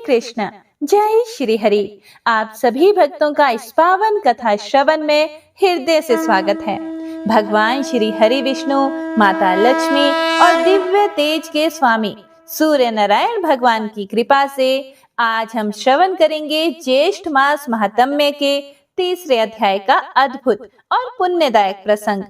कृष्ण, जय श्री हरि। आप सभी भक्तों का इस पावन कथा श्रवण में हृदय से स्वागत है। भगवान श्री हरि विष्णु, माता लक्ष्मी और दिव्य तेज के स्वामी सूर्य नारायण भगवान की कृपा से आज हम श्रवण करेंगे ज्येष्ठ मास महात्म्य के तीसरे अध्याय का अद्भुत और पुण्यदायक प्रसंग।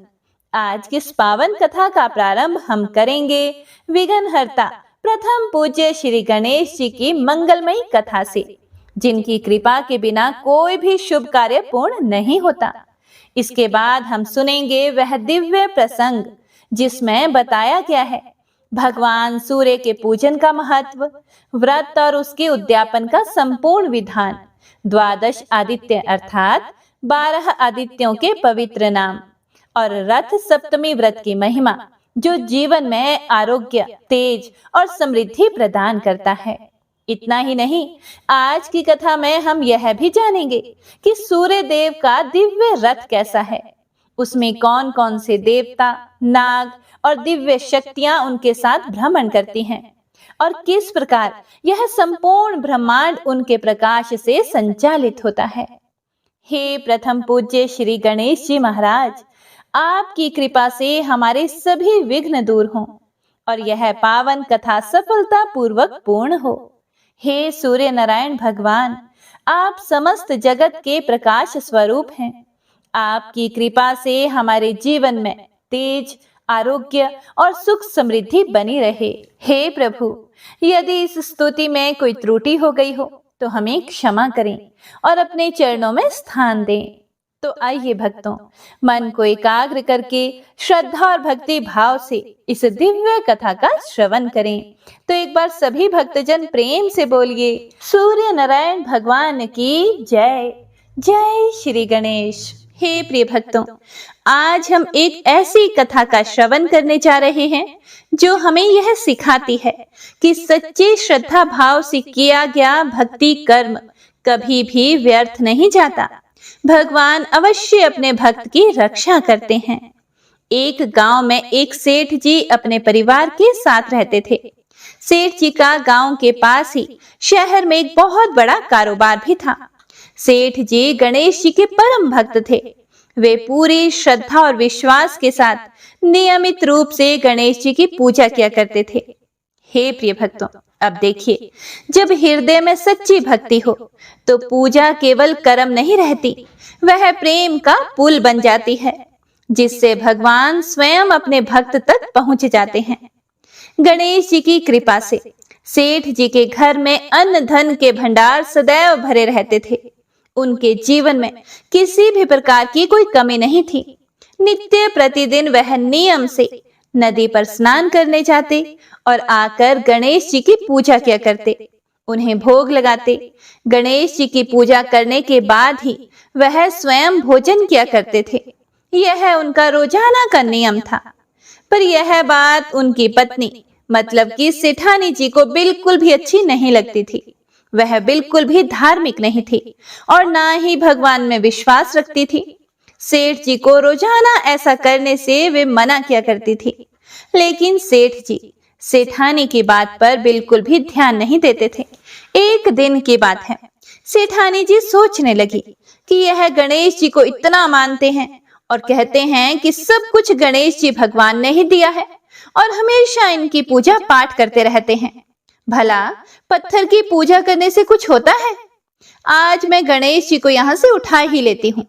आज की इस पावन कथा का प्रारंभ हम करेंगे विघ्नहर्ता प्रथम पूज्य श्री गणेश जी की मंगलमयी कथा से, जिनकी कृपा के बिना कोई भी शुभ कार्य पूर्ण नहीं होता। इसके बाद हम सुनेंगे वह दिव्य प्रसंग जिसमें बताया गया है भगवान सूर्य के पूजन का महत्व, व्रत और उसके उद्यापन का संपूर्ण विधान, द्वादश आदित्य अर्थात 12 आदित्यों के पवित्र नाम और रथ सप्तमी व्रत की महिमा, जो जीवन में आरोग्य, तेज और समृद्धि प्रदान करता है। इतना ही नहीं, आज की कथा में हम यह भी जानेंगे कि सूर्य देव का दिव्य रथ कैसा है, उसमें कौन कौन से देवता, नाग और दिव्य शक्तियां उनके साथ भ्रमण करती हैं और किस प्रकार यह संपूर्ण ब्रह्मांड उनके प्रकाश से संचालित होता है। हे प्रथम पूज्य श्री गणेश जी महाराज, आपकी कृपा से हमारे सभी विघ्न दूर हों और यह पावन कथा सफलता पूर्वक पूर्ण हो। हे सूर्य नारायण भगवान, आप समस्त जगत के प्रकाश स्वरूप हैं। आपकी कृपा से हमारे जीवन में तेज, आरोग्य और सुख समृद्धि बनी रहे। हे प्रभु, यदि इस स्तुति में कोई त्रुटि हो गई हो तो हमें क्षमा करें और अपने चरणों में स्थान दें। तो आइए भक्तों, मन को एकाग्र करके श्रद्धा और भक्ति भाव से इस दिव्य कथा का श्रवण करें। तो एक बार सभी भक्तजन प्रेम से बोलिए, सूर्य नारायण भगवान की जय। जय श्री गणेश। हे प्रिय भक्तों, आज हम एक ऐसी कथा का श्रवण करने जा रहे हैं जो हमें यह सिखाती है कि सच्ची श्रद्धा भाव से किया गया भक्ति कर्म कभी भी व्यर्थ नहीं जाता। भगवान अवश्य अपने भक्त की रक्षा करते हैं। एक गांव में एक सेठ जी अपने परिवार के साथ रहते थे। सेठ जी का गांव के पास ही शहर में एक बहुत बड़ा कारोबार भी था। सेठ जी गणेश जी के परम भक्त थे। वे पूरी श्रद्धा और विश्वास के साथ नियमित रूप से गणेश जी की पूजा किया करते थे। हे प्रिय भक्तों, अब देखिए, जब हृदय में सच्ची भक्ति हो तो पूजा केवल कर्म नहीं रहती, वह प्रेम का पुल बन जाती है, जिससे भगवान स्वयं अपने भक्त तक पहुंच जाते हैं। गणेश जी की कृपा से सेठ जी के घर में अन्न धन के भंडार सदैव भरे रहते थे। उनके जीवन में किसी भी प्रकार की कोई कमी नहीं थी। नित्य प्रतिदिन वह नियम से नदी पर स्नान करने जाते और आकर गणेश जी की पूजा किया करते, उन्हें भोग लगाते। गणेश जी की पूजा करने के बाद ही वह स्वयं भोजन किया करते थे। यह उनका रोजाना का नियम था। पर यह बात उनकी पत्नी मतलब कि सेठानी जी को बिल्कुल भी अच्छी नहीं लगती थी। वह बिल्कुल भी धार्मिक नहीं थी और ना ही भगवान में विश्वास रखती थी। सेठ जी को रोजाना ऐसा करने से वे मना किया करती थी, लेकिन सेठ जी सेठानी की बात पर बिल्कुल भी ध्यान नहीं देते थे। एक दिन की बात है, सेठानी जी सोचने लगी कि यह गणेश जी को इतना मानते हैं और कहते हैं कि सब कुछ गणेश जी भगवान ने ही दिया है और हमेशा इनकी पूजा पाठ करते रहते हैं। भला पत्थर की पूजा करने से कुछ होता है? आज मैं गणेश जी को यहाँ से उठा ही लेती हूँ,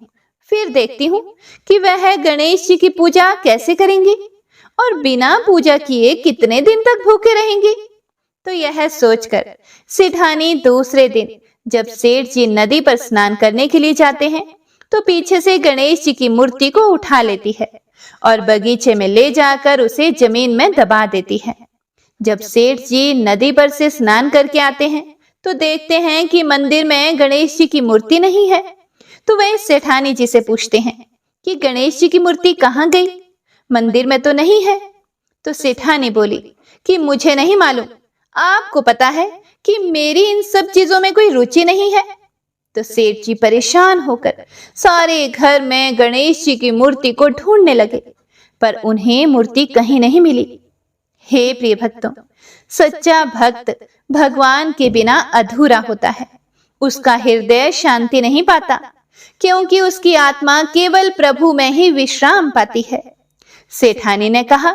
फिर देखती हूँ कि वह गणेश जी की पूजा कैसे करेंगे और बिना पूजा किए कितने दिन तक भूखे रहेंगे। तो यह सोचकर सेठानी दूसरे दिन जब सेठ जी नदी पर स्नान करने के लिए जाते हैं तो पीछे से गणेश जी की मूर्ति को उठा लेती है और बगीचे में ले जाकर उसे जमीन में दबा देती है। जब सेठ जी नदी पर से स्नान करके आते हैं तो देखते हैं कि मंदिर में गणेश जी की मूर्ति नहीं है। तो वे सेठानी जी से पूछते हैं कि गणेश जी की मूर्ति कहाँ गई, मंदिर में तो नहीं है। तो सेठानी बोली कि मुझे नहीं मालूम, आपको पता है कि मेरी इन सब चीजों में कोई रुचि नहीं है। तो सेठ जी परेशान होकर सारे घर में गणेश जी की मूर्ति को ढूंढने लगे, पर उन्हें मूर्ति कहीं नहीं मिली। हे प्रिय भक्तों, सच्चा भक्त भगवान के बिना अधूरा होता है। उसका हृदय शांति नहीं पाता, क्योंकि उसकी आत्मा केवल प्रभु में ही विश्राम पाती है। सेठानी ने कहा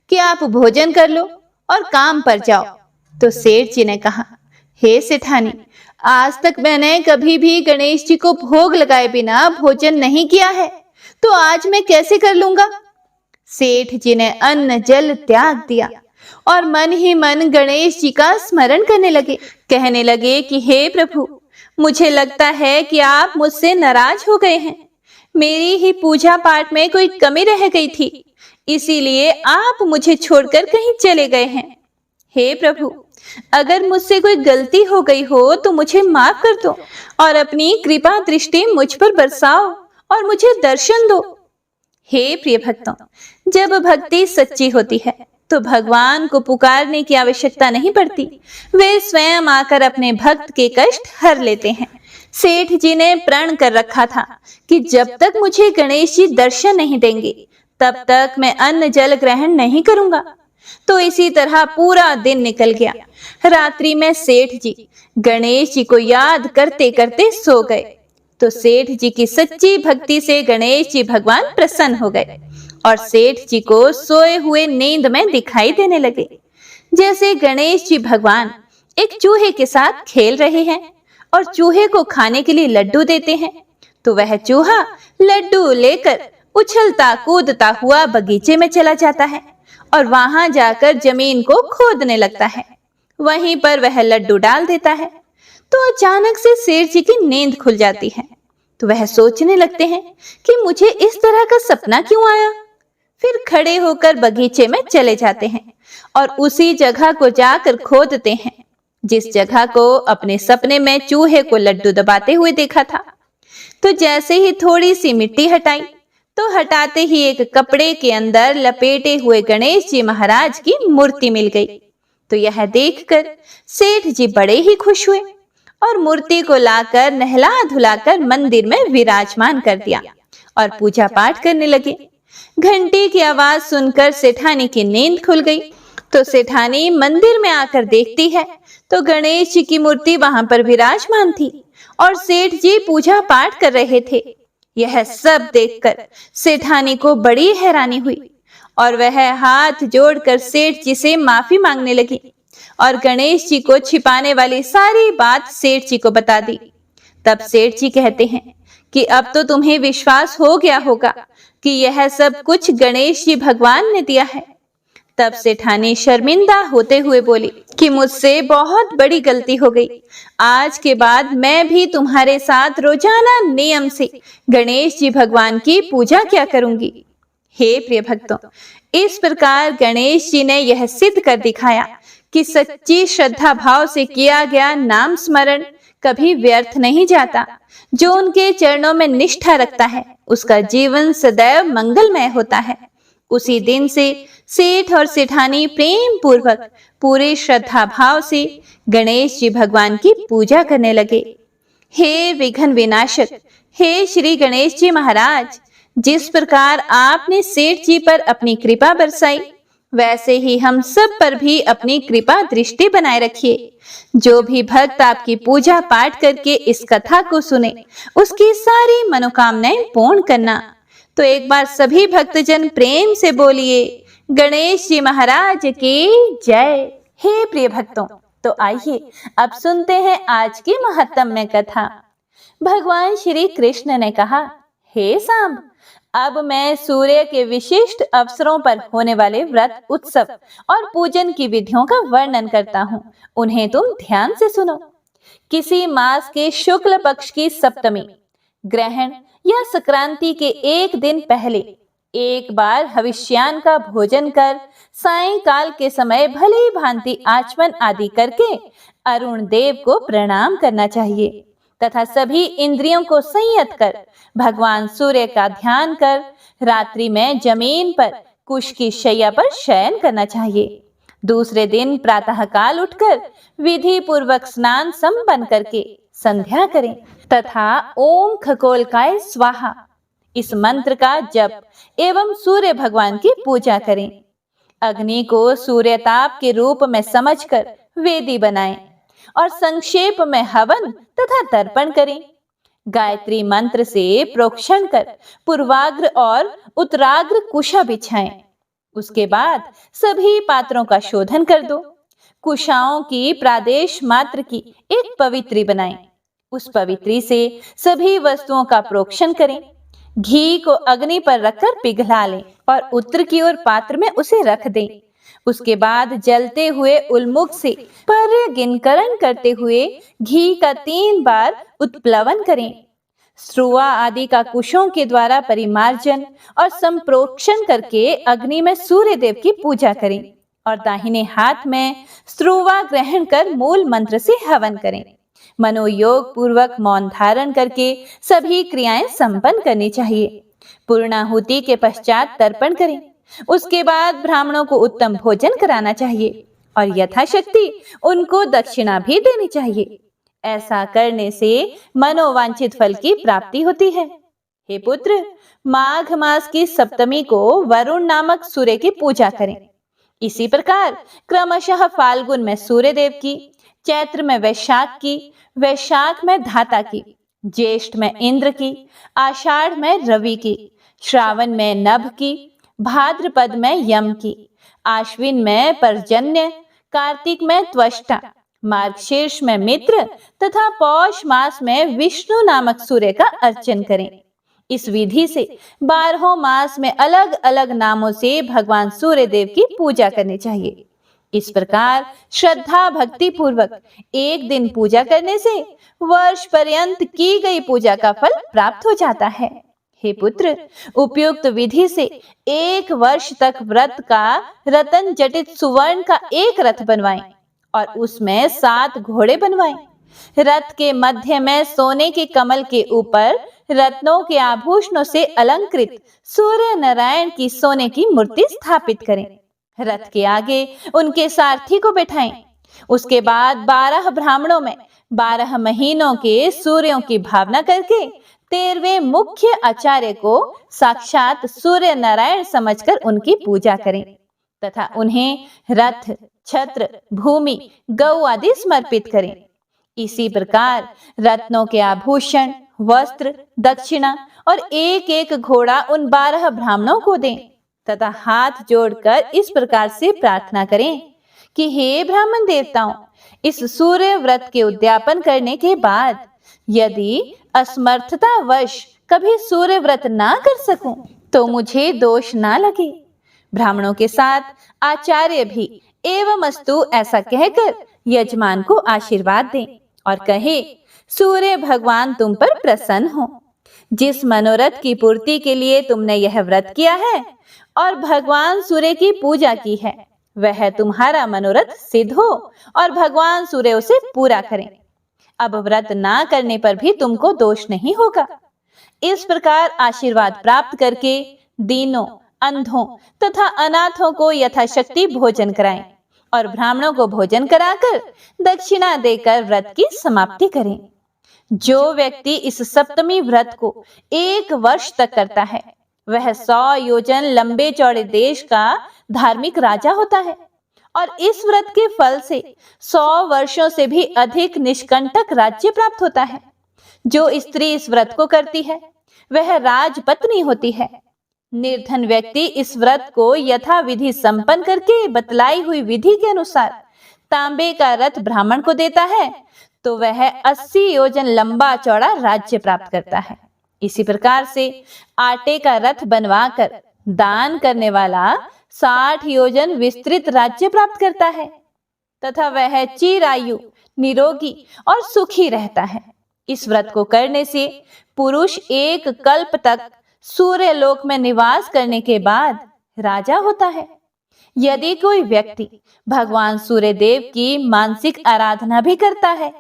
कि आप भोजन कर लो और काम पर जाओ। तो सेठ जी ने कहा, हे सेठानी, आज तक मैंने कभी भी गणेश जी को भोग लगाए बिना भोजन नहीं किया है, तो आज मैं कैसे कर लूंगा। सेठ जी ने अन्न जल त्याग दिया और मन ही मन गणेश जी का स्मरण करने लगे। कहने लगे कि हे प्रभु, मुझे लगता है कि आप मुझसे नाराज हो गए हैं। मेरी ही पूजा पाठ में कोई कमी रह गई थी, इसीलिए आप मुझे छोड़कर कहीं चले गए हैं। हे प्रभु, अगर मुझसे कोई गलती हो गई हो तो मुझे माफ कर दो और अपनी कृपा दृष्टि मुझ पर बरसाओ और मुझे दर्शन दो। हे प्रिय भक्तों, जब भक्ति सच्ची होती है तो भगवान को पुकारने की आवश्यकता नहीं पड़ती। वे स्वयं आकर अपने भक्त के कष्ट हर लेते हैं। सेठ जी ने प्रण कर रखा था कि जब तक मुझे गणेश जी दर्शन नहीं देंगे तब तक मैं अन्न जल ग्रहण नहीं करूंगा। तो इसी तरह पूरा दिन निकल गया। रात्रि में सेठ जी गणेश जी को याद करते करते सो गए। तो सेठ जी की सच्ची भक्ति से गणेश जी भगवान प्रसन्न हो गए और सेठ जी को सोए हुए नींद में दिखाई देने लगे, जैसे गणेश जी भगवान एक चूहे के साथ खेल रहे हैं और चूहे को खाने के लिए लड्डू देते हैं। तो वह चूहा लड्डू लेकर उछलता कूदता हुआ बगीचे में चला जाता है और वहां जाकर जमीन को खोदने लगता है। वहीं पर वह लड्डू डाल देता है। तो अचानक से सेठ जी की नींद खुल जाती है। तो वह सोचने लगते हैं कि मुझे इस तरह का सपना क्यों आया। फिर खड़े होकर बगीचे में चले जाते हैं और उसी जगह को जाकर खोदते हैं जिस जगह को अपने सपने में चूहे को लड्डू दबाते हुए देखा था। तो जैसे ही थोड़ी सी मिट्टी हटाई तो हटाते ही एक कपड़े के अंदर लपेटे हुए गणेश जी महाराज की मूर्ति मिल गई। तो यह देखकर सेठ जी बड़े ही खुश हुए और मूर्ति को लाकर नहला धुलाकर मंदिर में विराजमान कर दिया और पूजा पाठ करने लगे। घंटी की आवाज सुनकर सेठानी की नींद खुल गई। तो सेठानी मंदिर में आकर देखती है तो गणेश जी की मूर्ति वहां पर विराजमान थी और सेठ जी पूजा पाठ कर रहे थे। यह सब देखकर सेठानी को बड़ी हैरानी हुई और वह हाथ जोड़कर सेठ जी से माफी मांगने लगी और गणेश जी को छिपाने वाली सारी बात सेठ जी को बता दी। तब सेठ जी कहते हैं कि अब तो तुम्हें विश्वास हो गया होगा कि यह सब कुछ गणेश जी भगवान ने दिया है। तब सेठानी शर्मिंदा होते हुए बोली कि मुझसे बहुत बड़ी गलती हो गई। आज के बाद मैं भी तुम्हारे साथ रोजाना नियम से गणेश जी भगवान की पूजा किया करूंगी। हे प्रिय भक्तों, इस प्रकार गणेश जी ने यह सिद्ध कर दिखाया कि सच्ची श्रद्धा भाव से किया गया नाम स्मरण कभी व्यर्थ नहीं जाता। जो उनके चरणों में निष्ठा रखता है उसका जीवन सदैव मंगलमय होता है। उसी दिन से सेठ और सेठानी प्रेम पूर्वक पूरे श्रद्धा भाव से गणेश जी भगवान की पूजा करने लगे। हे विघ्न विनाशक, हे श्री गणेश जी महाराज, जिस प्रकार आपने सेठ जी पर अपनी कृपा बरसाई, वैसे ही हम सब पर भी अपनी कृपा दृष्टि बनाए रखिए। जो भी भक्त आपकी पूजा पाठ करके इस कथा को सुने, उसकी सारी मनोकामनाएं पूर्ण करना। तो एक बार सभी भक्तजन प्रेम से बोलिए, गणेश जी महाराज की जय। हे प्रिय भक्तों, तो आइए अब सुनते हैं आज की महत्तम कथा। भगवान श्री कृष्ण ने कहा, हे सांब, अब मैं सूर्य के विशिष्ट अवसरों पर होने वाले व्रत, उत्सव और पूजन की विधियों का वर्णन करता हूँ। उन्हें तुम ध्यान से सुनो। किसी मास के शुक्ल पक्ष की सप्तमी, ग्रहण या संक्रांति के एक दिन पहले एक बार हविष्यान का भोजन कर सायंकाल के समय भली भांति आचमन आदि करके अरुण देव को प्रणाम करना चाहिए तथा सभी इंद्रियों को संयत कर भगवान सूर्य का ध्यान कर रात्रि में जमीन पर कुश की शैया पर शयन करना चाहिए। दूसरे दिन प्रातःकाल उठकर विधि पूर्वक स्नान संपन्न करके संध्या करें तथा ओम खगोलकाय स्वाहा इस मंत्र का जप एवं सूर्य भगवान की पूजा करें। अग्नि को सूर्य ताप के रूप में समझकर वेदी बनाएं और संक्षेप में हवन तथा तर्पण करें। गायत्री मंत्र से प्रोक्षण कर पूर्वाग्र और उत्तराग्र कुशा बिछाएं। उसके बाद सभी पात्रों का शोधन कर दो। कुशाओं की प्रादेश मात्र की एक पवित्री बनाएं। उस पवित्री से सभी वस्तुओं का प्रोक्षण करें। घी को अग्नि पर रखकर पिघला लें और उत्तर की ओर पात्र में उसे रख दें। उसके बाद जलते हुए उल्मुख से पर्यगिनकरण करते हुए घी का 3 बार उत्प्लवन करें। स्रुवा आदि का कुशों के द्वारा परिमार्जन और संप्रोक्षण करके अग्नि में सूर्य देव की पूजा करें और दाहिने हाथ में स्रुवा ग्रहण कर मूल मंत्र से हवन करें। मनोयोग पूर्वक मौन धारण करके सभी क्रियाएं संपन्न करनी चाहिए। पूर्णाहुति के पश्चात तर्पण करें। उसके बाद ब्राह्मणों को उत्तम भोजन कराना चाहिए और यथाशक्ति उनको दक्षिणा भी देनी चाहिए। ऐसा करने से मनोवांछित फल की प्राप्ति होती है। हे पुत्र, माघ मास की सप्तमी को वरुण नामक सूर्य की पूजा करें। इसी प्रकार क्रमशः फाल्गुन में सूर्य देव की, चैत्र में वैशाख की, वैशाख में धाता की, ज्येष्ठ में इंद्र की, आषाढ़ में रवि की, श्रावण में नभ की, भाद्रपद में यम की, आश्विन में पर्जन्य, कार्तिक में त्वष्टा, मार्गशीर्ष में मित्र तथा पौष मास में विष्णु नामक सूर्य का अर्चन करें। इस विधि से 12 मास में अलग अलग नामों से भगवान सूर्य देव की पूजा करनी चाहिए। इस प्रकार श्रद्धा भक्ति पूर्वक एक दिन पूजा करने से वर्ष पर्यंत की गई पूजा का फल प्राप्त हो जाता है। हे पुत्र, उपयुक्त विधि से 1 वर्ष तक व्रत का रतन जटित सुवर्ण का एक रथ बनवाएं और उसमें 7 घोड़े बनवाएं। रथ के मध्य में सोने के कमल के ऊपर रत्नों के आभूषणों से अलंकृत सूर्य नारायण की सोने की मूर्ति स्थापित करें। रथ के आगे उनके सारथी को बैठाएं। उसके बाद 12 ब्राह्मणों में 12 महीनों के सूर्यों की भावना करके 13वें मुख्य आचार्य को साक्षात सूर्य नारायण समझकर उनकी पूजा करें तथा उन्हें रथ, छत्र, भूमि, गौ आदि समर्पित करें। इसी प्रकार रत्नों के आभूषण, वस्त्र, दक्षिणा और एक एक घोड़ा उन 12 ब्राह्मणों को दें तथा हाथ जोड़कर इस प्रकार से प्रार्थना करें कि हे ब्राह्मण देवताओं, इस सूर्य व्रत के उद्यापन करने के बाद यदि असमर्थतावश कभी सूर्य व्रत ना कर सकूं तो मुझे दोष ना लगे। ब्राह्मणों के साथ आचार्य भी एवमस्तु ऐसा कहकर यजमान को आशीर्वाद दें और कहे, सूर्य भगवान तुम पर प्रसन्न हो। जिस मनोरथ की पूर्ति के लिए तुमने यह व्रत किया है और भगवान सूर्य की पूजा की है, वह तुम्हारा मनोरथ सिद्ध हो और भगवान सूर्य उसे पूरा करें। अब व्रत ना करने पर भी तुमको दोष नहीं होगा। इस प्रकार आशीर्वाद प्राप्त करके दीनों, अंधों तथा अनाथों को यथाशक्ति भोजन कराएं और ब्राह्मणों को भोजन कराकर दक्षिणा देकर व्रत की समाप्ति करें। जो व्यक्ति इस सप्तमी व्रत को 1 वर्ष तक करता है, वह 100 योजन लंबे चौड़े देश का धार्मिक राजा होता है और इस व्रत के फल से 100 वर्षों से भी अधिक निष्कंटक राज्य प्राप्त होता है। जो स्त्री इस व्रत को करती है, वह राजपत्नी होती है। निर्धन व्यक्ति इस व्रत को यथा विधि संपन्न करके बतलाई हुई विधि के अनुसार तांबे का रथ ब्राह्मण को देता है तो वह 80 योजन लंबा चौड़ा राज्य प्राप्त करता है। इसी प्रकार से आटे का रथ बनवाकर दान करने वाला 60 योजन विस्तृत राज्य प्राप्त करता है तथा वह चिरायु, निरोगी और सुखी रहता है। इस व्रत को करने से पुरुष 1 कल्प तक सूर्य लोक में निवास करने के बाद राजा होता है। यदि कोई व्यक्ति भगवान सूर्य देव की मानसिक आराधना भी करता है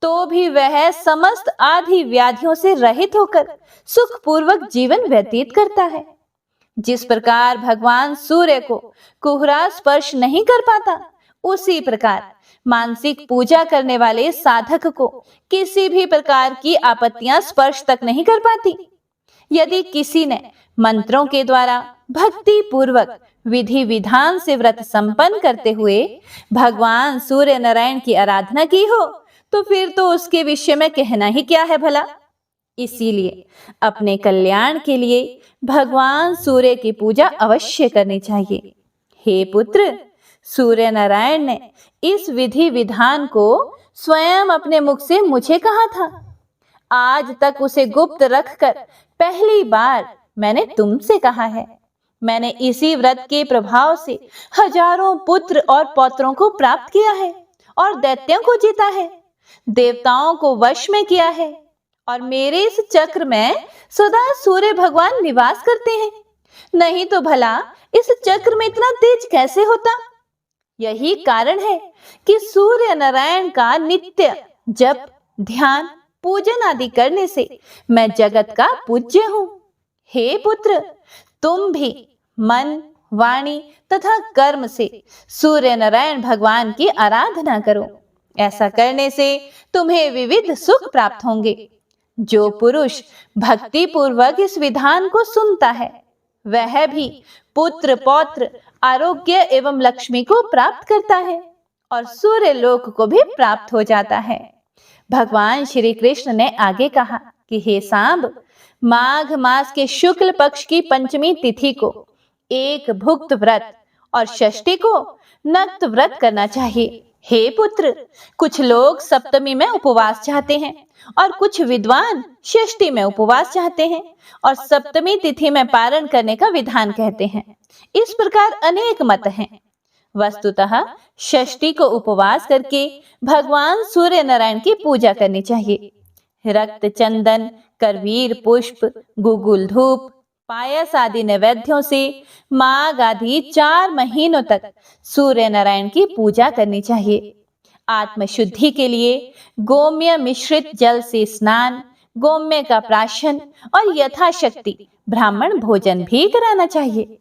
तो भी वह समस्त आदि व्याधियों से रहित होकर सुखपूर्वक जीवन व्यतीत करता है। जिस प्रकार भगवान सूर्य को कोहरा स्पर्श नहीं कर पाता, उसी प्रकार मानसिक पूजा करने वाले साधक को किसी भी प्रकार की आपत्तियां स्पर्श तक नहीं कर पाती। यदि किसी ने मंत्रों के द्वारा भक्ति पूर्वक विधि विधान से व्रत संपन्न करते हुए भगवान सूर्य नारायण की आराधना की हो तो फिर तो उसके विषय में कहना ही क्या है भला। इसीलिए अपने कल्याण के लिए भगवान सूर्य की पूजा अवश्य करनी चाहिए। हे पुत्र, सूर्य नारायण ने इस विधि विधान को स्वयं अपने मुख से मुझे कहा था। आज तक उसे गुप्त रखकर पहली बार मैंने तुमसे कहा है। मैंने इसी व्रत के प्रभाव से हजारों पुत्र और पौत्रों को प्राप्त किया है और दैत्यों को जीता है, देवताओं को वश में किया है और मेरे इस चक्र में सदा सूर्य भगवान निवास करते हैं। नहीं तो भला इस चक्र में इतना तेज कैसे होता। यही कारण है कि सूर्य नारायण का नित्य जप, ध्यान, पूजन आदि करने से मैं जगत का पूज्य हूँ। हे पुत्र, तुम भी मन, वाणी तथा कर्म से सूर्य नारायण भगवान की आराधना करो। ऐसा करने से तुम्हें विविध सुख प्राप्त होंगे। जो पुरुष भक्ति पूर्वक इस विधान को सुनता है वह भी पुत्र, पौत्र, आरोग्य एवं लक्ष्मी को प्राप्त करता है और सूर्य लोक को भी प्राप्त हो जाता है। भगवान श्री कृष्ण ने आगे कहा कि हे सांब, माघ मास के शुक्ल पक्ष की पंचमी तिथि को एक भुक्त व्रत और षष्ठी को नक्त व्रत करना चाहिए। हे पुत्र, कुछ लोग सप्तमी में उपवास चाहते हैं और कुछ विद्वान षष्ठी में उपवास चाहते हैं और सप्तमी तिथि में पारण करने का विधान कहते हैं। इस प्रकार अनेक मत हैं। वस्तुतः षष्ठी को उपवास करके भगवान सूर्य नारायण की पूजा करनी चाहिए। रक्त चंदन, करवीर पुष्प, गुगुल धूप, पायस आदि नैवेद्यों से माघ आदि 4 महीनों तक सूर्य नारायण की पूजा करनी चाहिए। आत्मशुद्धि के लिए गोम्य मिश्रित जल से स्नान, गोम्य का प्राशन और यथाशक्ति ब्राह्मण भोजन भी कराना चाहिए।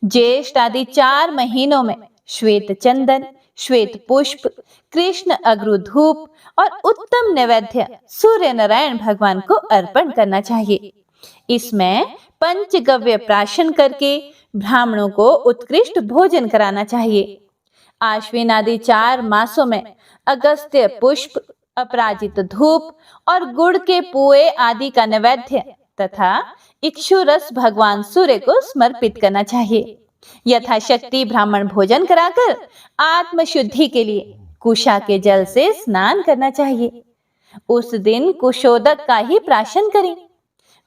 ज्येष्ठ आदि 4 महीनों में श्वेत चंदन, श्वेत पुष्प, कृष्ण अग्रु धूप और उत्तम नैवेद्य सूर्य नारायण भगवान को अर्पण करना चाहिए। इसमें पंचगव्य प्राशन करके ब्राह्मणों को उत्कृष्ट भोजन कराना चाहिए। आश्विन आदि 4 मासों में अगस्त्य पुष्प, अपराजित धूप और गुड़ के पुए आदि का नैवेद्य तथा इक्षु रस भगवान सूर्य को समर्पित करना चाहिए। यथाशक्ति ब्राह्मण भोजन कराकर आत्मशुद्धि के लिए कुशा के जल से स्नान करना चाहिए। उस दिन कुशोदक का ही प्राशन करें।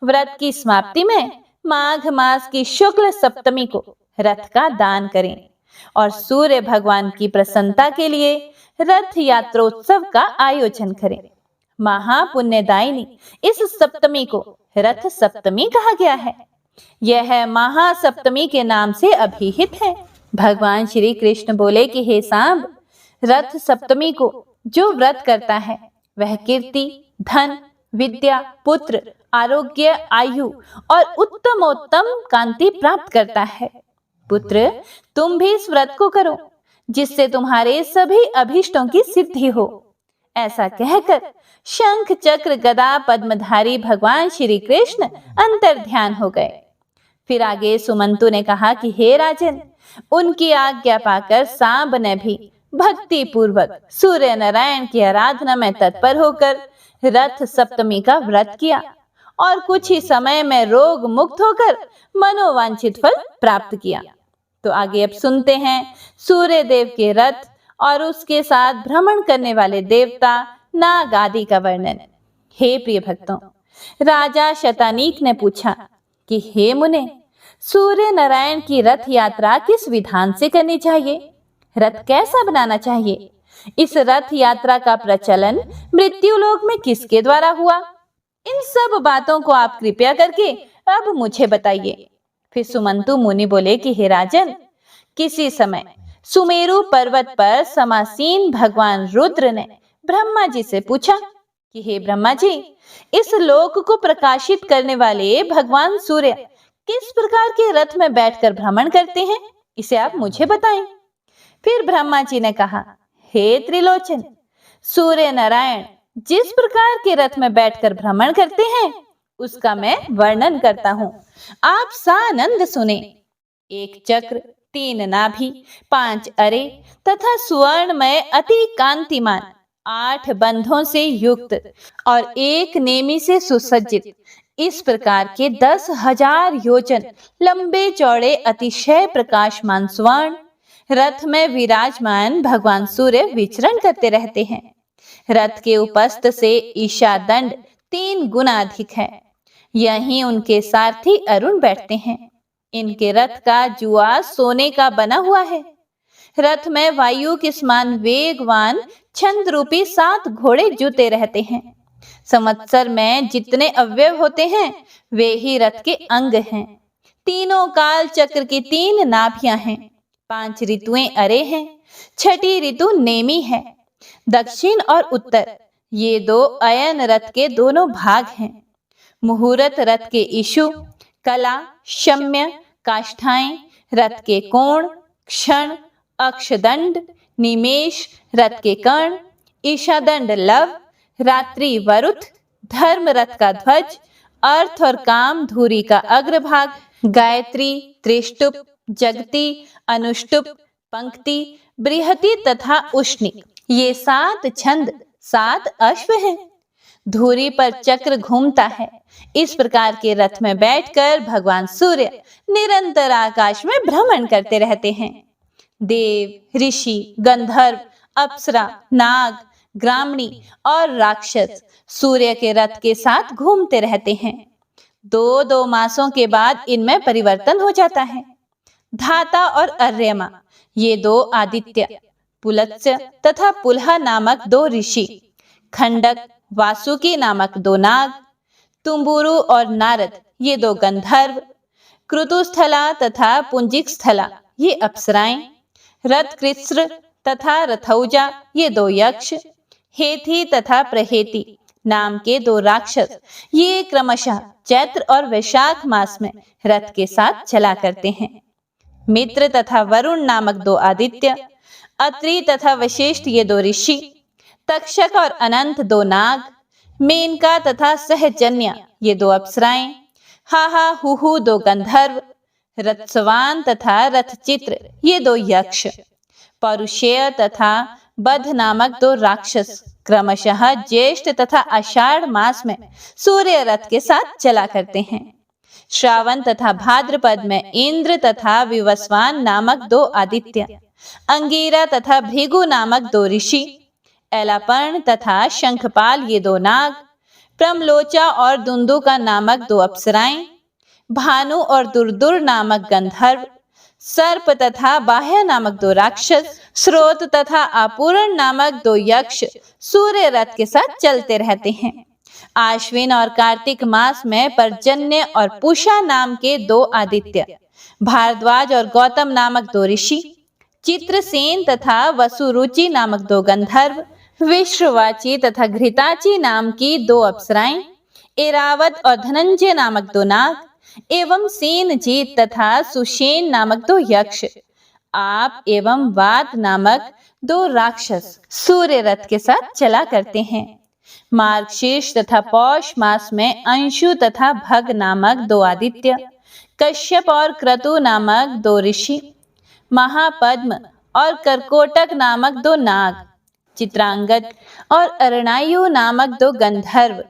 व्रत की समाप्ति में माघ मास की शुक्ल सप्तमी को रथ का दान करें और सूर्य भगवान की प्रसन्नता के लिए रथ यात्रोत्सव का आयोजन करें। महापुण्यदायिनी इस सप्तमी को रथ सप्तमी कहा गया है। यह महासप्तमी के नाम से अभिहित है। भगवान श्री कृष्ण बोले कि हे सांब, रथ सप्तमी को जो व्रत करता है वह कीर्ति, धन, विद्या, पुत्र, आरोग्य, आयु और उत्तमोत्तम कांति प्राप्त करता है। पुत्र, तुम भी इस व्रत को करो जिससे तुम्हारे सभी अभीष्टों की सिद्धि हो। ऐसा कहकर शंख, चक्र, गदा, पद्मधारी भगवान श्री कृष्ण अंतर ध्यान हो गए। फिर आगे सुमंतु ने कहा कि हे राजन, उनकी आज्ञा पाकर सांब ने भी भक्ति पूर्वक सूर्य नारायण की आराधना में तत्पर होकर रथ सप्तमी का व्रत किया और कुछ ही समय में रोग मुक्त होकर मनोवांछित फल प्राप्त किया। तो आगे अब सुनते हैं सूर्य देव के रथ और उसके साथ भ्रमण करने वाले देवता नाग आदि का वर्णन। हे प्रिय भक्तों, राजा शतानीक ने पूछा कि हे मुने, सूर्य नारायण की रथ यात्रा किस विधान से करनी चाहिए? रथ कैसा बनाना चाहिए? इस रथ यात्रा का प्रचलन मृत्यु लोक में किसके द्वारा हुआ? इन सब बातों को आप कृपया करके अब मुझे बताइए। फिर सुमंतु मुनि बोले कि हे राजन, किसी समय सुमेरु पर्वत पर समासीन भगवान रुद्र ने ब्रह्मा जी से पूछा कि हे ब्रह्मा जी, इस लोक को प्रकाशित करने वाले भगवान सूर्य किस प्रकार के रथ में बैठकर भ्रमण करते हैं, इसे आप मुझे बताएं। फिर ब्रह्मा जी ने कहा, हे त्रिलोचन, सूर्य नारायण जिस प्रकार के रथ में बैठकर भ्रमण करते हैं उसका मैं वर्णन करता हूँ, आप सानंद सुने। एक चक्र 3 नाभि, 5 अरे तथा सुवर्णमय अति कांतिमान 8 बंधों से युक्त और 1 नेमी से सुसज्जित इस प्रकार के 10,000 योजन लंबे चौड़े अतिशय प्रकाशमान स्वर्ण रथ में विराजमान भगवान सूर्य विचरण करते रहते हैं। रथ के उपस्थ से ईशा दंड 3 गुना अधिक है। यहीं उनके सारथी अरुण बैठते हैं। इनके रथ का जुआ सोने का बना हुआ है। रथ में वायु के समान वेगवान छंद रूपी 7 घोड़े जुते रहते हैं। संवत्सर में जितने अवयव होते हैं वे ही रथ के अंग हैं। तीनों काल चक्र की 3 नाभियां हैं। 5 ऋतुएं अरे हैं। 6ठी ऋतु नेमी है। दक्षिण और उत्तर ये 2 अयन रथ के दोनों भाग हैं। मुहूर्त रथ के इशु, कला, शम्य, काष्ठाएं, रथ के कोण, क्षण, अक्षदंड, निमेष, रथ के कर्ण, ईशादंड लव, रात्रि वरुथ, धर्म रथ का ध्वज, अर्थ और काम धुरी का अग्रभाग, गायत्री, त्रिष्टुप, जगती, अनुष्टुप, पंक्ति, बृहति तथा उष्णिक ये 7 छंद 7 अश्व हैं। धुरी पर चक्र घूमता है। इस प्रकार के रथ में बैठकर भगवान सूर्य निरंतर आकाश में भ्रमण करते रहते हैं। देव, ऋषि, गंधर्व, अप्सरा, नाग, ग्रामणी और राक्षस सूर्य के रथ के साथ घूमते रहते हैं। 2-2 मासों के बाद इनमें परिवर्तन हो जाता है। धाता और अर्यमा ये 2 आदित्य, पुलत्स्य तथा पुलह नामक 2 ऋषि, खंडक, वासुकी नामक 2 नाग, तुम्बुरु और नारद ये 2 गंधर्व, कृतुस्थला तथा पुंजिक स्थला ये अप्सराएं, रथ कृत्स्र तथा रथौजा ये 2 यक्ष, हेथी तथा प्रहेती नाम के 2 राक्षस ये क्रमशः चैत्र और वैशाख मास में रथ के साथ चला करते हैं। मित्र तथा वरुण नामक 2 आदित्य, अत्रि तथा वशिष्ठ ये 2 ऋषि, तक्षक और अनंत 2 नाग, मेनका तथा सहजन्या ये 2 अप्सराएं, हाहा हुहु 2 गंधर्व, रथस्वान तथा रथचित्र ये 2 यक्ष, पौरुषेय तथा बध नामक 2 राक्षस क्रमशः ज्येष्ठ तथा आषाढ़ मास में सूर्य रथ के साथ चला करते हैं। श्रावण तथा भाद्रपद में इंद्र तथा विवस्वान नामक 2 आदित्य, अंगीरा तथा भृगु नामक 2 ऋषि, एलापर्ण तथा शंखपाल ये 2 नाग, प्रमलोचा और दुंदुका नामक 2 अप्सराएं, भानु और दुर्दुर नामक गंधर्व, सर्प तथा बाह्य नामक 2 राक्षस, स्रोत तथा आपूरण नामक 2 यक्ष सूर्य रथ के साथ चलते रहते हैं। आश्विन और कार्तिक मास में पर्जन्य और पूषा नाम के 2 आदित्य, भारद्वाज और गौतम नामक 2 ऋषि, चित्रसेन तथा वसुरुचि नामक 2 गंधर्व, विश्ववाची तथा घृताची नाम की 2 अप्सराएं, एरावत और धनंजय नामक 2 नाग एवं सेनजीत तथा सुषेण नामक 2 यक्ष, आप एवं वात नामक 2 राक्षस सूर्य रथ के साथ चला करते हैं। मार्गशीर्ष तथा पौष मास में अंशु तथा भग नामक 2 आदित्य, कश्यप और क्रतु नामक 2 ऋषि, महापद्म और करकोटक नामक 2 नाग, चित्रांगद और अरणायु नामक 2 गंधर्व,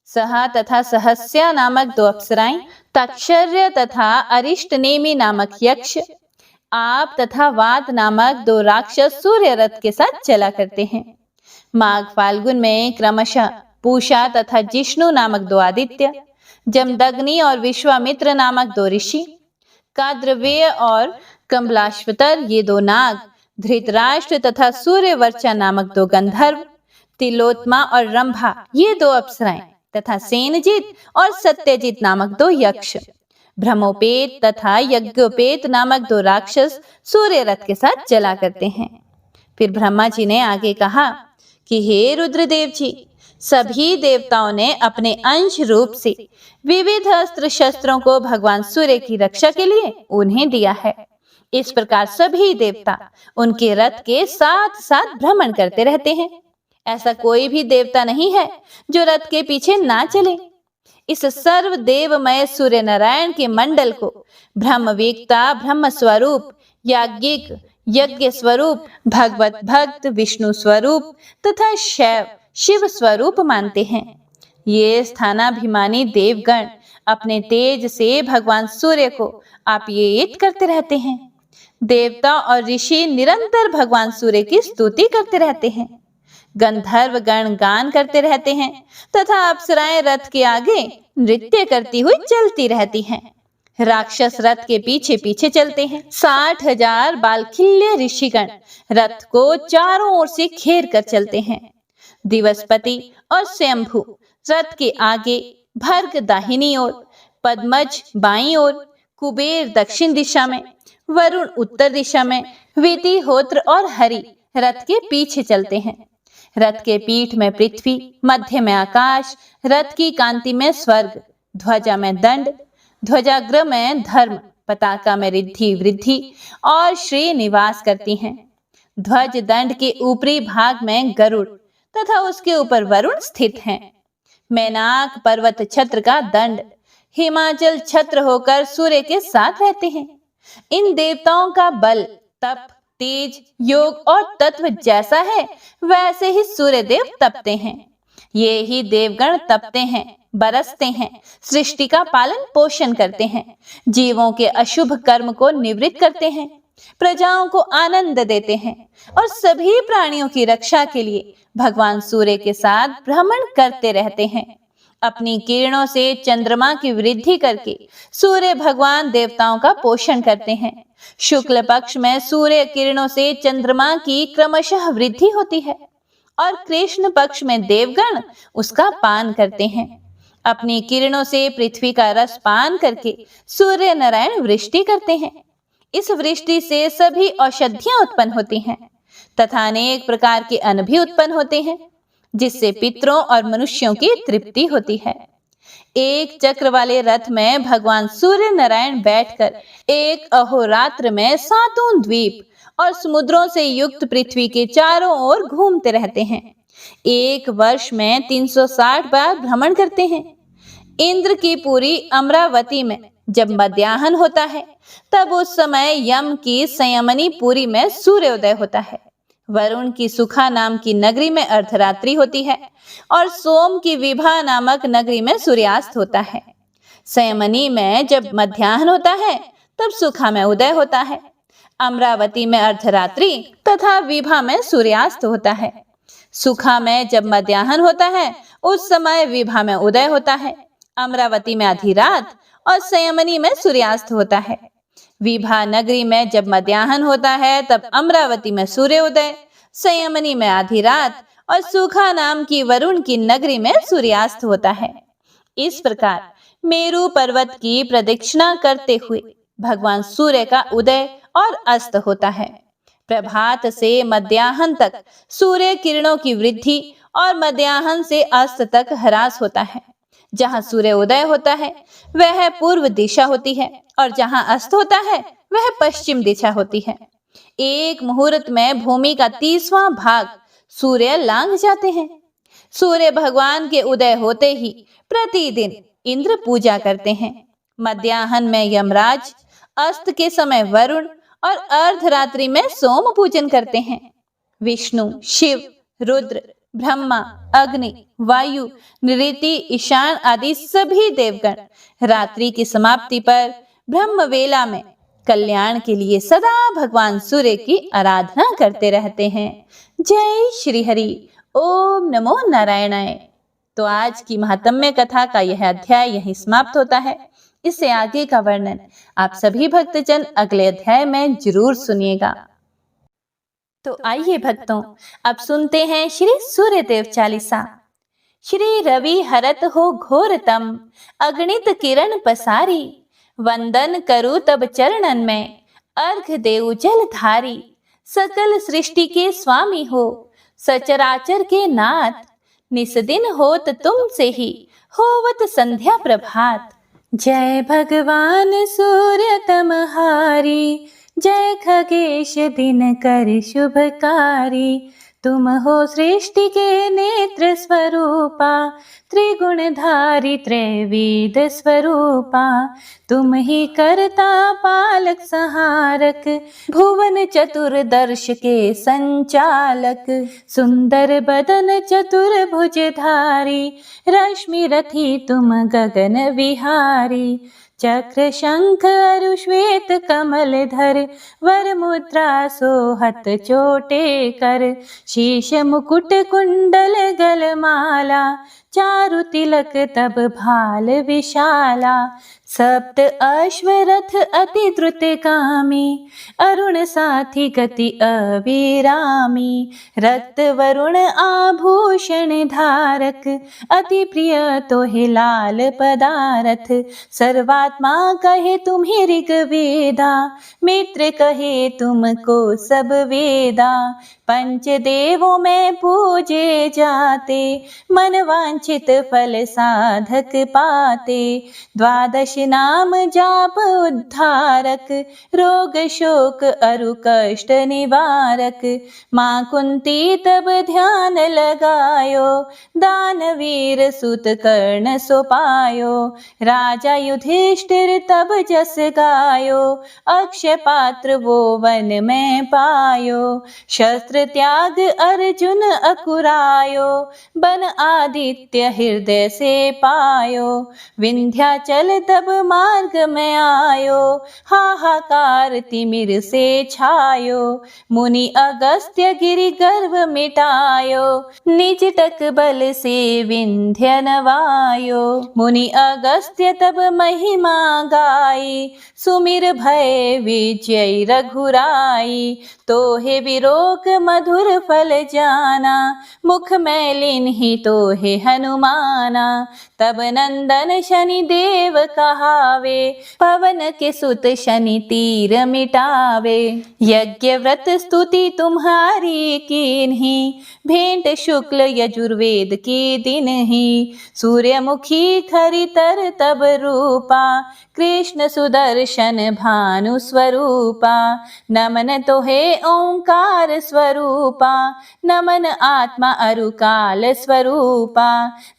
सहा तथा सहस्या नामक 2 अप्सराएं, तक्षर्य तथा अरिष्टनेमि नामक यक्ष, आप तथा वात नामक 2 राक्षस सूर्य रथ के साथ चला करते हैं। माघ फाल्गुन में क्रमशः पूषा तथा जिष्णु नामक 2 आदित्य, जमदग्नि और विश्वामित्र नामक 2 ऋषि, काद्रवेय और कमलाश्वतर ये 2 नाग, धृतराष्ट्र तथा सूर्यवर्चा नामक 2 गंधर्व, तिलोत्मा और रंभा ये 2 अप्सराएं तथा सेनजीत और सत्यजीत नामक 2 यक्ष, ब्रह्मोपेत तथा यज्ञोपेत नामक 2 राक्षस सूर्य रथ के साथ चला करते हैं। फिर ब्रह्मा जी ने आगे कहा कि हे रुद्रदेव जी, सभी देवताओं ने अपने अंश रूप से विविध अस्त्र शस्त्रों को भगवान सूर्य की रक्षा के लिए उन्हें दिया है। इस प्रकार सभी देवता उनके रथ के साथ साथ भ्रमण करते रहते हैं। ऐसा कोई भी देवता नहीं है जो रथ के पीछे ना चले। इस सर्व देवमय सूर्य नारायण के मंडल को ब्रह्मवेत्ता, ब्रह्म स्वरूप याज्ञिक यज्ञ स्वरूप, भगवत भक्त विष्णु स्वरूप तथा शैव शिव स्वरूप मानते हैं। ये स्थानाभिमानी देवगण अपने तेज से भगवान सूर्य को आप्यायित करते रहते हैं। देवता और ऋषि निरंतर भगवान सूर्य की स्तुति करते रहते हैं। गंधर्व गण गान करते रहते हैं तथा अप्सराएं रथ के आगे नृत्य करती हुई चलती रहती हैं। राक्षस रथ के पीछे पीछे चलते हैं। 60,000 बालखिल्य ऋषिगण रथ को चारों ओर से घेर कर चलते हैं। दिवसपति और स्वयंभू रथ के आगे, भर्ग दाहिनी ओर, पद्मज बाईं ओर, कुबेर दक्षिण दिशा में, वरुण उत्तर दिशा में, वितिहोत्र और हरि रथ के पीछे चलते हैं। रथ के पीठ में पृथ्वी, मध्य में आकाश, रथ की कांति में स्वर्ग, ध्वजा में दंड, ध्वजाग्र में धर्म, पताका में रिद्धि वृद्धि और श्री निवास करती हैं। ध्वज दंड के ऊपरी भाग में गरुड़ तथा उसके ऊपर वरुण स्थित हैं। मैनाक पर्वत छत्र का दंड हिमाचल छत्र होकर सूर्य के साथ रहते हैं। इन देवताओं का बल, तप, तेज, योग और तत्व जैसा है वैसे ही सूर्य देव तपते हैं। ये ही देवगण तपते हैं, बरसते हैं, सृष्टि का पालन पोषण करते हैं, जीवों के अशुभ कर्म को निवृत्त करते हैं, प्रजाओं को आनंद देते हैं और सभी प्राणियों की रक्षा के लिए भगवान सूर्य के साथ भ्रमण करते रहते हैं। अपनी किरणों से चंद्रमा की वृद्धि करके सूर्य भगवान देवताओं का पोषण करते हैं। शुक्ल पक्ष में सूर्य किरणों से चंद्रमा की क्रमशः वृद्धि होती है और कृष्ण पक्ष में देवगण उसका पान करते हैं। अपनी किरणों से पृथ्वी का रस पान करके सूर्य नारायण वृष्टि करते हैं। इस वृष्टि से सभी औषधियां उत्पन्न होती हैं तथा अनेक प्रकार के अन्न भी उत्पन्न होते हैं, जिससे पितरों और मनुष्यों की तृप्ति होती है। एक चक्र वाले रथ में भगवान सूर्य नारायण बैठकर एक अहोरात्र में 7 द्वीप और समुद्रों से युक्त पृथ्वी के चारों ओर घूमते रहते हैं। एक वर्ष में 360 बार भ्रमण करते हैं। इंद्र की पुरी अमरावती में जब मध्याह्न होता है, तब उस समय यम की संयमनी पुरी में सूर्योदय होता है। वरुण की सुखा नाम की नगरी में अर्धरात्रि होती है और सोम की विभा नामक नगरी में सूर्यास्त होता है। संयमनी में जब मध्याह्न होता है, तब सुखा में उदय होता है। अमरावती में अर्धरात्रि तथा विभा में सूर्यास्त होता है। सुखा में जब मध्याह्न होता है, उस समय विभा में उदय होता है। अमरावती में आधी रात और संयमनी में सूर्यास्त होता है। विभा नगरी में जब मध्याह्न होता है, तब अमरावती में सूर्योदय, संयमनी में आधी रात और सुखा नाम की वरुण की नगरी में सूर्यास्त होता है। इस प्रकार मेरु पर्वत की प्रदक्षिणा करते हुए भगवान सूर्य का उदय और अस्त होता है। प्रभात से मध्याह्न तक सूर्य किरणों की वृद्धि और मध्याह्न से अस्त तक ह्रास होता है। जहाँ सूर्य उदय होता है वह पूर्व दिशा होती है और जहाँ अस्त होता है वह पश्चिम दिशा होती है। एक मुहूर्त में भूमि का 30वां भाग सूर्य लांघ जाते हैं। सूर्य भगवान के उदय होते ही प्रतिदिन इंद्र पूजा करते हैं। मध्याह्न में यमराज, अस्त के समय वरुण और अर्धरात्रि में सोम पूजन करते हैं। विष्णु, शिव, रुद्र, ब्रह्मा, अग्नि, वायु, नृति, ईशान आदि सभी देवगण रात्रि की समाप्ति पर ब्रह्म वेला में कल्याण के लिए सदा भगवान सूर्य की आराधना करते रहते हैं। जय श्री हरि। ओम नमो नारायणाय। तो आज की महात्म्य कथा का यह अध्याय यहीं समाप्त होता है। इससे आगे का वर्णन आप सभी भक्तजन अगले अध्याय में जरूर सुनिएगा। तो आइए भक्तों, अब सुनते हैं श्री सूर्यदेव चालीसा। श्री रवि हरत हो घोरतम, अगणित किरण पसारी, वंदन करु तब चरणन में, अर्घ देउ जलधारी। सकल सृष्टि के स्वामी हो, सचराचर के नाथ, निस्दिन होत तुमसे ही, होवत संध्या प्रभात। जय भगवान सूर्य तमहारी, जय खगेश दिनकर शुभकारी, तुम हो सृष्टि के नेत्र स्वरूपा, त्रिगुणधारी त्रैवेद स्वरूपा। तुम ही करता पालक संहारक, भुवन चतुर्दर्श के संचालक। सुंदर बदन चतुर्भुजधारी, रश्मि रथी तुम गगन विहारी। चक्र शंख अरु श्वेत कमल धर, वर मुद्रा सोहत चोटे कर। शीश मुकुट कुंडल गलमाला, चारु तिलक तब भाल विशाला। सप्त अश्वरथ अति द्रुतगामी, अरुण साथी गति अविरामी। रक्त वरुण आभूषण धारक, अति प्रिय तोहे लाल पदारथ। सर्वात्मा कहे तुम्हें ऋग्वेदा, मित्र कहे तुमको सब वेदा। पंच देवों में पूजे जाते, मन वांछित फल साधक पाते। द्वादश नाम जाप उद्धारक, रोग शोक अरु कष्ट निवारक। माँ कुंती तब ध्यान लगायो, दानवीर सुत कर्ण सो पायो। राजा युधिष्ठिर तब जस गायो, अक्षय पात्र वो वन में पायो। शस्त्र त्याग अर्जुन अकुरायो, बन आदित्य हृदय से पायो। विंध्याचल तब मार्ग में आयो, हाहाकार तिमिर से छायो। मुनि अगस्त्य गिरि गर्व मिटायो, निज टक बल से विंध्य नवायो। मुनि अगस्त्य तब महिमा गाई, सुमिर भय विजय रघुराई। तोहे विरोक मधुर फल जाना, मुख मैलिन ही तोहे हनुमाना। तब नंदन शनि देव कहावे, पवन के सुत शनि तीर मिटावे। यज्ञ व्रत स्तुति तुम्हारी कीन्ही, भेंट शुक्ल यजुर्वेद की दिन ही। सूर्यमुखी खरितर तब रूपा, कृष्ण सुदर्शन भानु स्वरूपा। नमन तोहे ओंकार स्वरूपा, नमन आत्मा अरु काल स्वरूपा।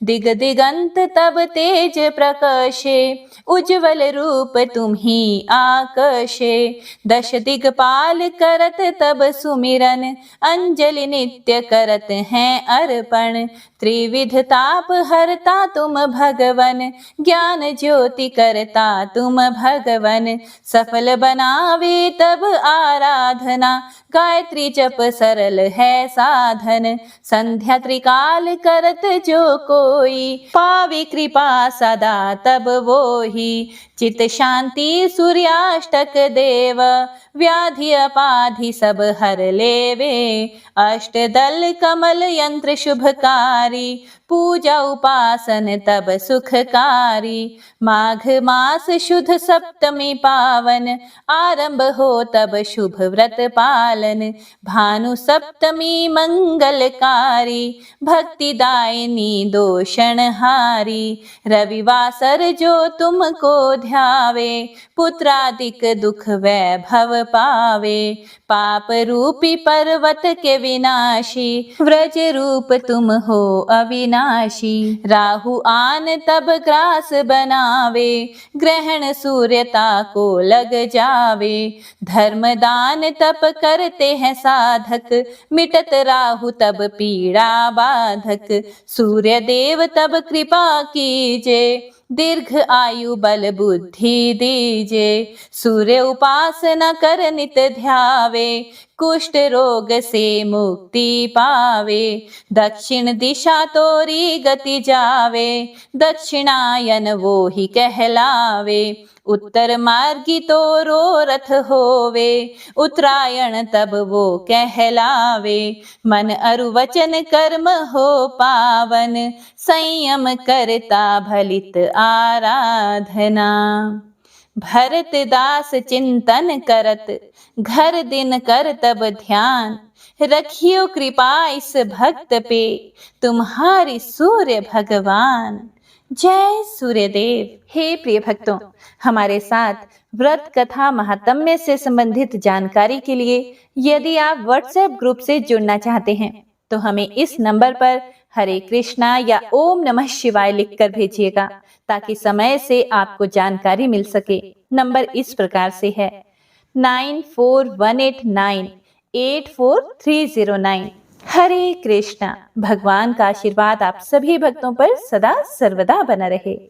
दिग दिगंत तब तेज प्रकाशे, उज्ज्वल रूप तुम ही आकाशे। दश दिगपाल करत तब सुमिरन, अंजलि नित्य करत हैं अर्पण। त्रिविध ताप हरता तुम भगवन, ज्ञान ज्योति करता तुम भगवन। सफल बनावे तब आराधना, गायत्री जप सरल है साधन। संध्या त्रिकाल करत जो कोई, पावे कृपा सदा तब वो ही। चित शांति सूर्याष्टक देव, व्याधि अपाधि सब हर लेवे। अष्टदल कमल यंत्र शुभकारी, पूजा उपासन तब सुखकारी। माघ मास शुद्ध सप्तमी पावन, आरंभ हो तब शुभ व्रत पालन। भानु सप्तमी मंगलकारी, भक्ति दायिनी दोषण हारी। रविवासर जो तुमको ध्यावे, पुत्रादिक दुख वैभव पावे। पाप रूपी पर्वत के विनाशी, व्रज रूप तुम हो अविनाशी। राहु आन तब ग्रास बनावे, ग्रहण सूर्यता को लग जावे। धर्म दान तप करते हैं साधक, मिटत राहु तब पीड़ा बाधक। सूर्य देव तब कृपा कीजे, दीर्घ आयु बल बुद्धि दीजे। सूर्य उपासना कर नित ध्यावे, कुष्ठ रोग से मुक्ति पावे। दक्षिण दिशा तोरी गति जावे, दक्षिणायन वो ही कहलावे। उत्तर मार्गी तोरो रथ होवे, उत्तरायण तब वो कहलावे। मन अरु वचन कर्म हो पावन, संयम करता भलित आराधना। भरत दास चिंतन करत, घर दिन कर तब ध्यान। रखियो कृपा इस भक्त पे, तुम्हारी सूर्य भगवान। जय सूर्यदेव। हे प्रिय भक्तों, हमारे साथ व्रत कथा महात्म्य से संबंधित जानकारी के लिए यदि आप व्हाट्सएप ग्रुप से जुड़ना चाहते हैं तो हमें इस नंबर पर हरे कृष्णा या ओम नमः शिवाय लिखकर भेजिएगा ताकि समय से आपको जानकारी मिल सके। नंबर इस प्रकार से है 9418984309। हरे कृष्णा। भगवान का आशीर्वाद आप सभी भक्तों पर सदा सर्वदा बना रहे।